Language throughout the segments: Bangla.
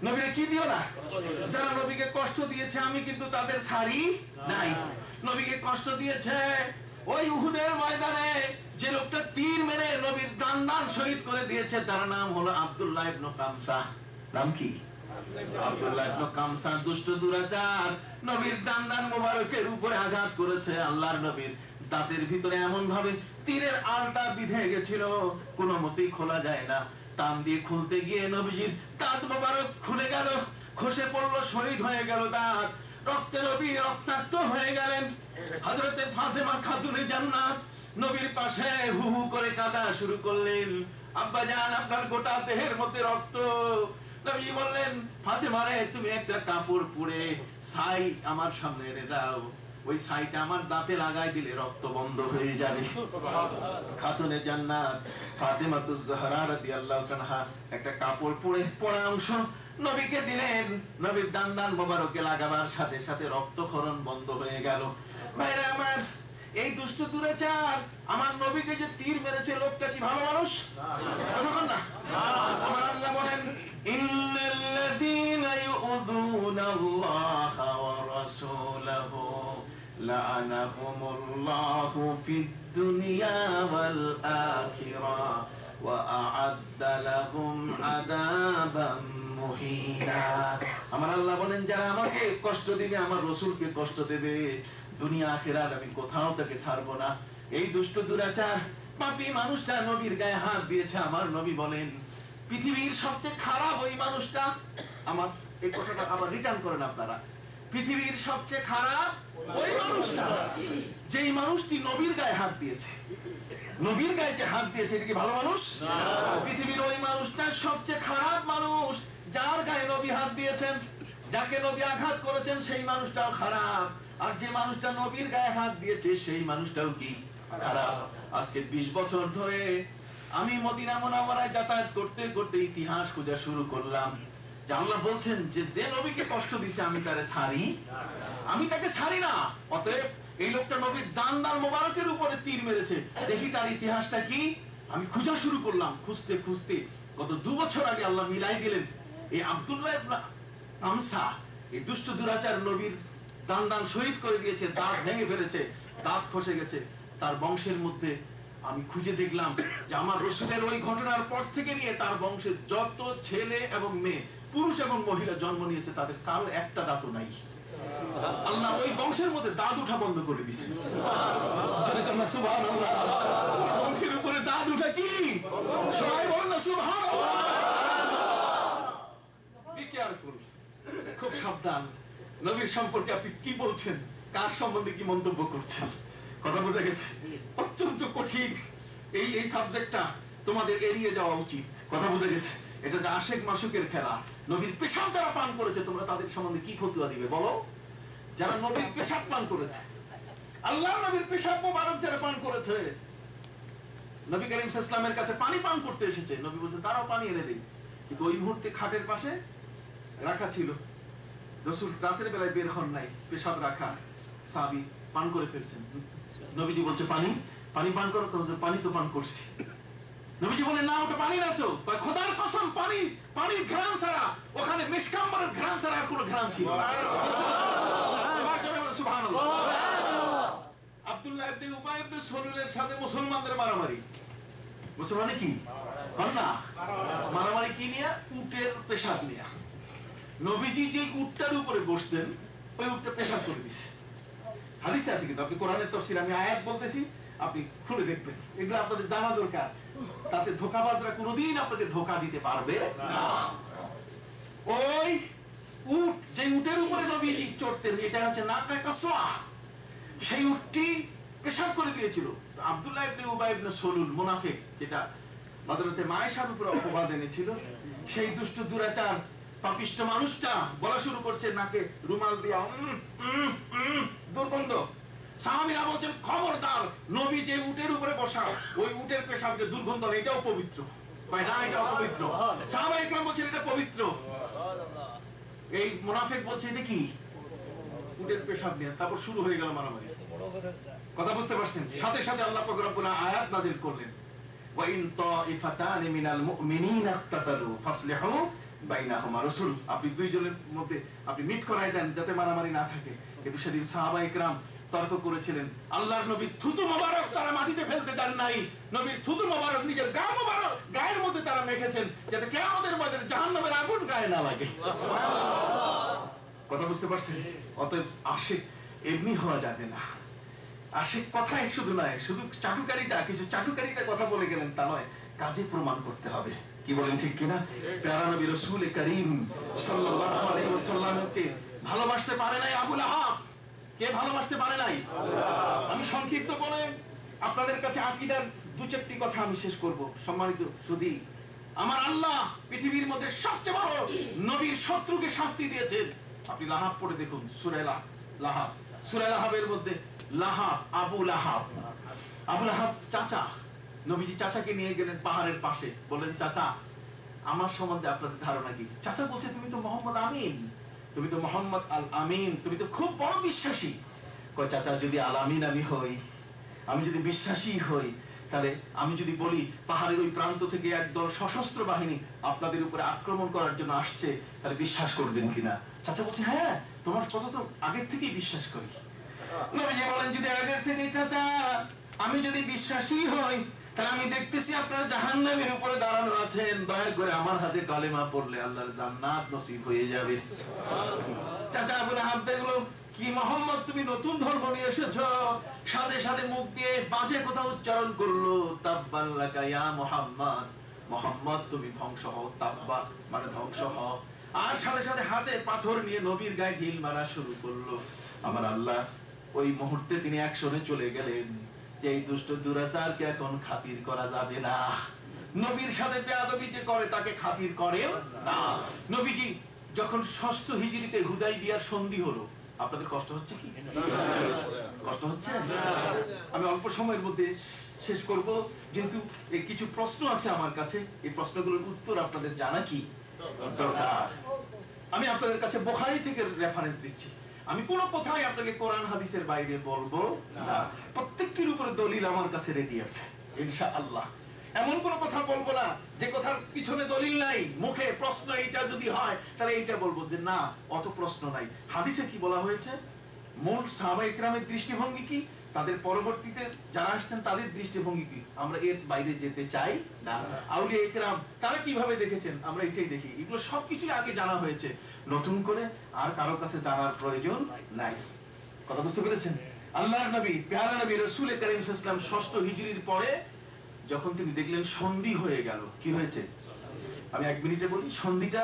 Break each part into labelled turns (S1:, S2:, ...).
S1: নবীকে কি দিও না? যারা নবীকে কষ্ট দিয়েছে আমি কিন্তু তাদের ছাড়ি নাই। নবীকে কষ্ট দিয়েছে ওই উহুদের ময়দানে যে লোকটা তীর মেরে নবীর দান শহীদ করে দিয়েছে, তার নাম হলো আব্দুল্লাহ ইবনে কামসা। নাম কি? আব্দুল্লাহ ইবনে কামসা। দুষ্ট দুরাচার নবীর দান মোবারকের উপরে আঘাত করেছে। আল্লাহর নবীর দাঁতের ভিতরে এমন ভাবে তীরের আলটা বিঁধে গেছিল, কোনো মতেই খোলা যায় না। টান দিয়ে খুলতে গিয়ে নবীজির দাঁত মোবারক খুলে গেল, খসে পড়লো, শহীদ হয়ে গেল দাঁত। রক্তে নবী রক্তাক্ত হয়ে গেলেন। হযরতে ফাতেমা খাতুনে জান্নাত নবীর পাশে হু হু করে কাঁদা শুরু করলেন। আব্বা জান, আপনার গোটা দেহের মধ্যে রক্ত। নবী বললেন, ফাতেমা রে, তুমি একটা কাপড় পরে ছাই আমার সামনে এনে দাও, ওই ছাইটা আমার দাঁতে লাগাই দিলে রক্ত বন্ধ হয়ে যাবে। খাতুনে জান্নাত ফাতেমাতুজ জাহরা রাদিয়াল্লাহু তাআলা একটা কাপড় পরে পরা অংশ নবীকে দিলেন। নবীর দান মোবারকে লাগাবার সাথে সাথে রক্তক্ষরণ বন্ধ হয়ে গেল। ভাইরা আমার, এই দুষ্ট দুরাচার আমার নবীকে যে তীর মেরেছে, লোকটা কি ভালো মানুষ? না। আমার আল্লাহ বলেন, ইন্নাল্লাযীনা ইউযুনাল্লাহা ওয়া রাসূলাহু লাআনাহুমুল্লাহু ফিদ দুনিয়া ওয়াল আখিরাহ ওয়া আ'আদ্দা লাহুম আযাবাম মুহিনা। আমার আল্লাহ বলেন, যারা আমাকে কষ্ট দিবে, আমার রাসূলকে কষ্ট দেবে, দুনিয়া আখিরাত আমি কোথাও তাকে ছাড়বো না। এই দুষ্ট দুরাচার পাপী মানুষটা নবীর গায়ে হাত দিয়েছে। আমার নবী বলেন, পৃথিবীর সবচেয়ে খারাপ ওই মানুষটা। আমার এই কথাটা আবার রিটার্ন করেন আপনারা। পৃথিবীর সবচেয়ে খারাপ ওই মানুষটা, যেই মানুষটি নবীর গায়ে হাত দিয়েছে। নবীর গায়ে যে হাত দিয়েছে, এটা কি ভালো মানুষ? পৃথিবীর ওই মানুষটা সবচেয়ে খারাপ মানুষ, যার গায়ে নবী হাত দিয়েছেন। যাকে নবী আঘাত করেছেন সেই মানুষটাও খারাপ, আর যে মানুষটা নবীর গায়ে হাত দিয়েছে সেই মানুষটাও কি খারাপ। আজকে 20 বছর ধরে আমি মদিনা মুনাওয়ারায় যাতায়াত করতে করতে ইতিহাস খোঁজা শুরু করলাম যে আল্লাহ বলছেন যে যে নবীকে কষ্ট দিছে আমি তাকে ছাড়ি না। অতএব এই লোকটা নবীর দান মোবারকের উপরে তীর মেরেছে, দেখি তার ইতিহাসটা কি। আমি খোঁজা শুরু করলাম, খুঁজতে খুঁজতে গত 2 বছর আগে আল্লাহ মিলাই দিলেন এই আব্দুল্লাহ ইবনে কামসা, এই দুষ্ট দুরাচার নবীর দান শহীদ করে দিয়েছে, দাঁত ভেঙে ফেলেছে, দাঁত খসে গেছে। তার বংশের মধ্যে আমি খুঁজে দেখলাম যে আমার রাসূলের ওই ঘটনার পর থেকে নিয়ে তার বংশে যত ছেলে এবং মেয়ে, পুরুষ এবং মহিলা জন্ম নিয়েছে, তাদের কারো একটা দাঁতও নাই। আল্লাহ ওই বংশের মধ্যে দাঁত উঠা বন্ধ করে দিয়েছেন। সুবহানাল্লাহ। বংশের উপরে দাঁত উঠা কি? সবাই বলেন না সুবহানাল্লাহ। বি কেয়ারফুল, খুব সাবধান। নবীর সম্পর্কে আপনি কি বলছেন, কার সম্বন্ধে কি মন্তব্য করছেন, কথা বোঝা গেছে? অত্যন্ত কঠিন এই সাবজেক্টটা, তোমাদের এড়িয়ে যাওয়া উচিত, কথা বোঝা গেছে? এটা যে আশেক মাসুকের খেলা। নবীর পেশাব যারা পান করেছে, তোমরা তাদের সম্বন্ধে কি ফতোয়া দিবে বলো? যারা নবীর পেশাব পান করেছে, আল্লাহ নবীর পেশাব মোবারক যারা পান করেছে, নবী করিম সাল্লাল্লাহু আলাইহি ওয়াসাল্লামের কাছে পানি পান করতে এসেছে, নবী বলেছেন তারাও পানি এনে দেই, কিন্তু ওই মুহূর্তে খাটের পাশে রাখা ছিল, রাসূল রাতের বেলায় বের হন নাই, পেশাব রাখা, সাহাবী পান করে ফেলছেন। নবীজি বলছে পানি পান করো, পানি তো পান করছি। নবীজি বলেন না, ওটা পানি না তো, খোদার কসম পানির ঘ্রাণ ছাড়া, ওখানে মিশকাম্বরের ঘ্রাণ ছাড়া কোনো ঘ্রাণ ছিল না। সুবহানাল্লাহ। আব্দুল্লাহ ইবনে উবাই ইবনে সালুলের সাথে মুসলমানদের মারামারি। মুসলমানে কি না মারামারি কি নিয়ে? উটের পেশাব নিয়ে। নবীজি যে উটটার উপরে বসতেন, ওই উটটা পেশাব করে দিছে। হাদিসে আছে, কিন্তু আপনি কোরআনের তাফসীর, আমি আয়াত বলতেছি, আপনি খুলে দেখবেন। এগুলো আপনাদের জানা দরকার, তাতে ধোঁকাবাজরা কোনোদিন আপনাকে ধোঁকা দিতে পারবে না। ওই উট, যে উটের উপরে নবী চড়তেন, এটা হচ্ছে নাকায়ে কাসওয়া, সেই উটটি পেশাব করে দিয়েছিল। আব্দুল্লাহ ইবনে উবাই ইবনে সালুল মুনাফিক, যেটা হযরতে মায়েশার উপরে অপবাদ এনেছিল, সেই দুষ্ট দুরাচার পাপিষ্ট মানুষটা বলা শুরু করছে নাকে রুমাল দিয়া, দুর্গন্ধ। সাহাবীরা বলছেন খবরদার, নবী যে উটের উপরে বসা, ওই উটের পেশাব যে দুর্গন্ধ, এটাও পবিত্র। ভাই না, এটাও পবিত্র। সাহাবায়ে কেরাম বলছেন এটা পবিত্র। এই মুনাফিক বলছে এটা কি? উটের পেশাব নিয়ে। তারপর শুরু হয়ে গেল মারামারি। কথা বুঝতে পারছেন? সাথে সাথে আল্লাহ পাক রব্বুল আয়াত নাযিল করলেন, ওয়া ইন তাইফাতানি মিনাল মুমিনিনা ইকতাতালু ফাসলিহু বাইনাহুমা, রাসূল আপনি দুইজনের মধ্যে আপনি মিট করাই দেন যাতে মারামারি না থাকে। কিন্তু সেদিন সাহাবায়ে কেরাম তর্ক করেছিলেন। আল্লাহর নবীর থুতু মোবারক তারা মাটিতে ফেলতে দেন নাই, নবীর থুতু মোবারক নিজের গা মোবারক গায়ের মধ্যে তারা মেখেছেন যাতে কিয়ামতের ময়দানে জাহান্নামের আগুন গায়ে না লাগে। কথা বুঝতে পারছেন? অতএব আশিক এমনি হওয়া যাবে না। আশিক কথাই শুধু নয়, শুধু চাটুকারিতা, কিছু চাটুকারিতা কথা বলে গেলেন তা নয়, কাজে প্রমাণ করতে হবে। কি বলেন ঠিক কিনা? প্যারা নবী রাসূল করিম সাল্লাল্লাহু আলাইহি ওয়াসাল্লামকে ভালোবাসতে পারে নাই আবু লাহাব। কে ভালোবাসতে পারে নাই? আমি সংক্ষিপ্ত বলে আপনাদের কাছে আকীদার দু চারটি কথা আমি শেষ করব। সম্মানিত সুধী, আমার আল্লাহ পৃথিবীর মধ্যে সবচেয়ে বড় নবীর শত্রুকে শাস্তি দিয়েছেন। আপনি লাহাব পড়ে দেখুন, সূরা লাহাব, সূরা লাহাবের মধ্যে লাহাব, আবু লাহাব, আবু লাহাব চাচা, নবীজি চাচাকে নিয়ে গেলেন পাহাড়ের পাশে, বললেন চাচা আমার সম্বন্ধে আপনাদের ধারণা কি? চাচা বলছে তুমি তো মোহাম্মদ আমিন, তুমি তো মোহাম্মদ আল আমিন, তুমি তো খুব বড় বিশ্বাসী। কয় চাচা যদি আল আমিন আমি হই, আমি যদি বিশ্বাসী হই, তাহলে আমি যদি বলি পাহাড়ের ওই প্রান্ত থেকে একদল সশস্ত্র বাহিনী আপনাদের উপরে আক্রমণ করার জন্য আসছে, তাহলে বিশ্বাস করবেন কিনা? চাচা বলছে হ্যাঁ তোমার কথা তো আগের থেকেই বিশ্বাস করি। নবীজি বলেন যদি আগের থেকে চাচা আমি যদি বিশ্বাসী হই, তাহলে আমি দেখতেছি আপনারা জাহান্নামের উপরে দাঁড়ানো আছেন, দয়া করে আমার হাতে কালেমা পড়লে আল্লাহর জান্নাত নসিব হয়ে যাবে। চাচা আবু লাহাব দেখলো কি মোহাম্মদ তুমি নতুন ধর্ম নিয়ে এসেছো, সাথে সাথে মুখ দিয়ে বাজে কথা উচ্চারণ করলো, তাব্বান লাকা ইয়া মুহাম্মদ, মোহাম্মদ তুমি ধ্বংস হও, তাব্বা মানে ধ্বংস হও। আর সাথে সাথে হাতে পাথর নিয়ে নবীর গায়ে ঢিল মারা শুরু করলো। আমার আল্লাহ ওই মুহূর্তে তিনি অ্যাকশনে চলে গেলেন যে এই দুষ্ট দুরাচারকে এখন খাতির করা যাবে না। নবীর সাথে বেয়াদবি যে করে তাকে খাতির করেন না। নবীজি যখন ৬ষ্ঠ হিজরিতে হুদাইবিয়ার সন্ধি হলো, আপনাদের কষ্ট হচ্ছে কি? কষ্ট হচ্ছে? আমি অল্প সময়ের মধ্যে শেষ করব, যেহেতু কিছু প্রশ্ন আছে আমার কাছে, এই প্রশ্নগুলোর উত্তর আপনাদের জানা কি দরকার। আমি আপনাদের কাছে বুখারী থেকে রেফারেন্স দিচ্ছি, আমি কোনো কথাই আপনাকে কোরআন হাদিসের বাইরে বলবো না। প্রত্যেকটির উপরে দলিল আমার কাছে রেডি আছে ইনশাআল্লাহ। এমন কোন কথা বলবো না যে কথার পিছনে দলিল নাই, মুখে প্রশ্ন এইটা যদি হয় তাহলে এইটা বলবো যে না অত প্রশ্ন নাই। হাদিসে কি বলা হয়েছে, মূল সাহাবায়ে কেরামের দৃষ্টিভঙ্গি কি, তাদের পরবর্তীতে যারা আসছেন তাদের দৃষ্টিভঙ্গি কি, আমরা এর বাইরে যেতে চাই না। আউলিয়া ইকরাম তারা কিভাবে দেখেছেন আমরা এটাই দেখি, এগুলো সবকিছু আগে জানা হয়েছে, নতুন করে আর কারো কাছে জানার প্রয়োজন নাই। কথা বুঝতে পেরেছেন? আল্লাহর নবী প্যারা নবী রাসূল করিম সাল্লাল্লাহু আলাইহি ওয়াসাল্লাম ৬ষ্ঠ হিজরির পরে যখন তিনি দেখলেন সন্ধি হয়ে গেল, কি হয়েছে আমি ১ মিনিটে বলি। সন্ধিটা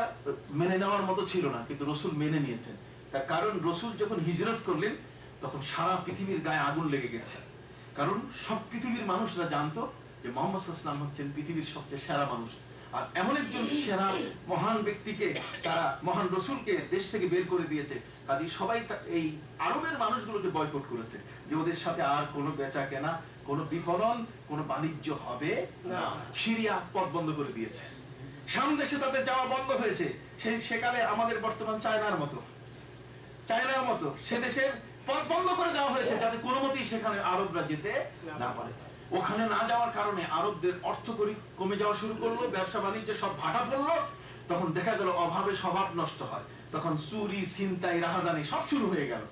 S1: মেনে নেওয়ার মতো ছিল না, কিন্তু রাসূল মেনে নিয়েছেন। তার কারণ রাসূল যখন হিজরত করলেন তখন সারা পৃথিবীর গায়ে আগুন লেগে গেছে, কারণ সব পৃথিবীর মানুষরা জানতো যে মুহাম্মদ সাল্লাল্লাহু আলাইহি ওয়াসাল্লাম হচ্ছেন পৃথিবীর সবচেয়ে সেরা মানুষ। আর এমন একজন সেরা মহান ব্যক্তিকে তারা মহান রাসূলকে দেশ থেকে বের করে দিয়েছে, কাজেই সবাই এই আরবের মানুষগুলোকে বয়কট করেছে যে ওদের সাথে আর কোনো বেচা কেনা, কোনো বিপণন, কোনো বাণিজ্য হবে না। সিরিয়া পথ বন্ধ করে দিয়েছে, শাম দেশে তাদের যাওয়া বন্ধ হয়েছে। সেকালে আমাদের বর্তমান চায়নার মতো সে দেশের পথ বন্ধ করে দেওয়া হয়েছে যাতে কোনো মতেই সেখানে আরবরা যেতে না পারে। ওখানে না যাওয়ার কারণে আরবদের অর্থকরী কমে যাওয়া শুরু করলো, ব্যবসা বাণিজ্য সব ভাটা পড়লো। তখন দেখা গেল অভাবে স্বভাব নষ্ট হয়, তখন চুরি, ছিনতাই, রাহাজানি সব শুরু হয়ে গেল।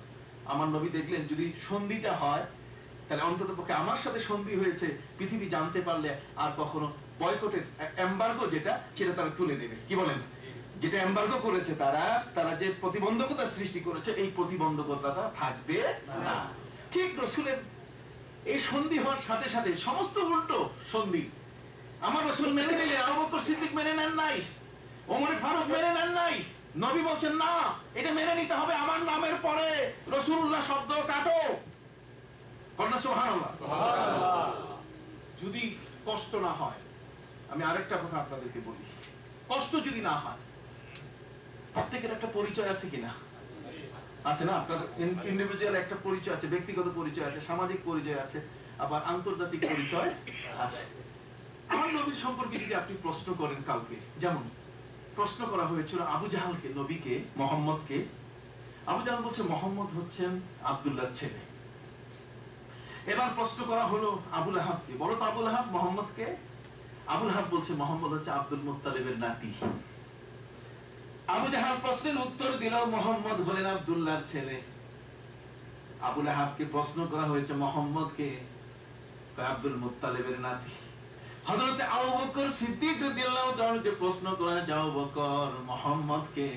S1: আমার নবী দেখলেন যদি সন্ধিটা হয় তাহলে অন্তত পক্ষে আমার সাথে সন্ধি হয়েছে পৃথিবী জানতে পারলে আর কখনো বয়কটের এমবার্গো যেটা সেটা তারা তুলে নেবে। কি বলেন? যেটা এমবার্গো করেছে তারা যে প্রতিবন্ধকতা সৃষ্টি করেছে এই প্রতিবন্ধকতাটা থাকবে না। ঠিক রাসূলের এই সন্ধি হওয়ার সাথে সাথে সমস্ত উল্টো সন্ধি। আমার রাসূল মেনে নিলে আবু বকর সিদ্দিক মেনে নেন নাই, ওমর ফারুক মেনে নেন নাই। নবী বলছেন না এটা মেনে নিতে হবে, আমার নামের পরে রাসূলুল্লাহ শব্দ কাটো। কন্যা সুবহানাল্লাহ। যদি কষ্ট না হয়, আমি আরেকটা কথা আপনাদেরকে বলি, কষ্ট যদি না হয়, প্রত্যেকের একটা পরিচয় আছে কিনা? আছে না? আপনার ইন্ডিভিজুয়াল একটা পরিচয় আছে, ব্যক্তিগত পরিচয় আছে, সামাজিক পরিচয় আছে, আবার আন্তর্জাতিক পরিচয় আছে। আমার নবীর সম্পর্কে যদি আপনি প্রশ্ন করেন কাউকে, যেমন প্রশ্ন করা হয়েছিল আবু জাহালকে, নবীকে, মোহাম্মদকে। আবু জাহাল বলছে মোহাম্মদ হচ্ছেন আব্দুল্লাহর ছেলে। এবার প্রশ্ন করা হলো আবু লাহাবকে, বলো তো আবু লাহাব মোহাম্মদকে? আবু লাহাব বলছে মোহাম্মদ হচ্ছে আব্দুল মুত্তালিবের নাতি। আবু জাহাল প্রশ্নের উত্তর দিল, মোহাম্মদ হলেন আব্দুল্লাহর ছেলে। আবু লাহাবকে প্রশ্ন করা হয়েছে, মোহাম্মদ কে? আব্দুল মুত্তালিবের নাতি। হযরত আবু বকর সিদ্দিক রাদিয়াল্লাহু তাআলাকে প্রশ্ন করা হয়েছে, আবু বকর, মোহাম্মদ কে?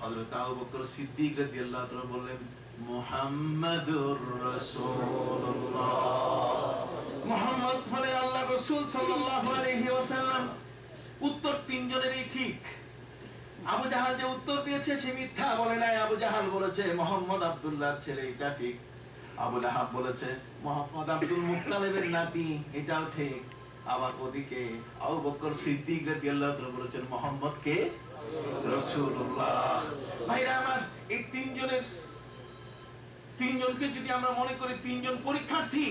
S1: হযরত আবু বকর সিদ্দিক রাদিয়াল্লাহু তাআলা বললেন, মুহাম্মাদুর রাসূলুল্লাহ। মুহাম্মদ হলেন আল্লাহর রাসূল সাল্লাল্লাহু আলাইহি ওয়াসাল্লাম। উত্তর তিনজনেরই ঠিক। আবু জাহাল যে উত্তর দিয়েছে সে মিথ্যা বলে নাই। আবু জাহাল বলেছে মোহাম্মদ আব্দুল্লাহর ছেলে, এটা ঠিক। আবু লাহাব বলেছে মোহাম্মদ আব্দুল মুত্তালিবের নাতি, এটাও ঠিক। আবার ওদিকে আবু বকর সিদ্দিক রাদিয়াল্লাহু তাআলা বলেছেন মোহাম্মদ কে? রাসূলুল্লাহ। ভাইরা আমার, এই তিনজনকে যদি আমরা মনে করি তিনজন পরীক্ষার্থী,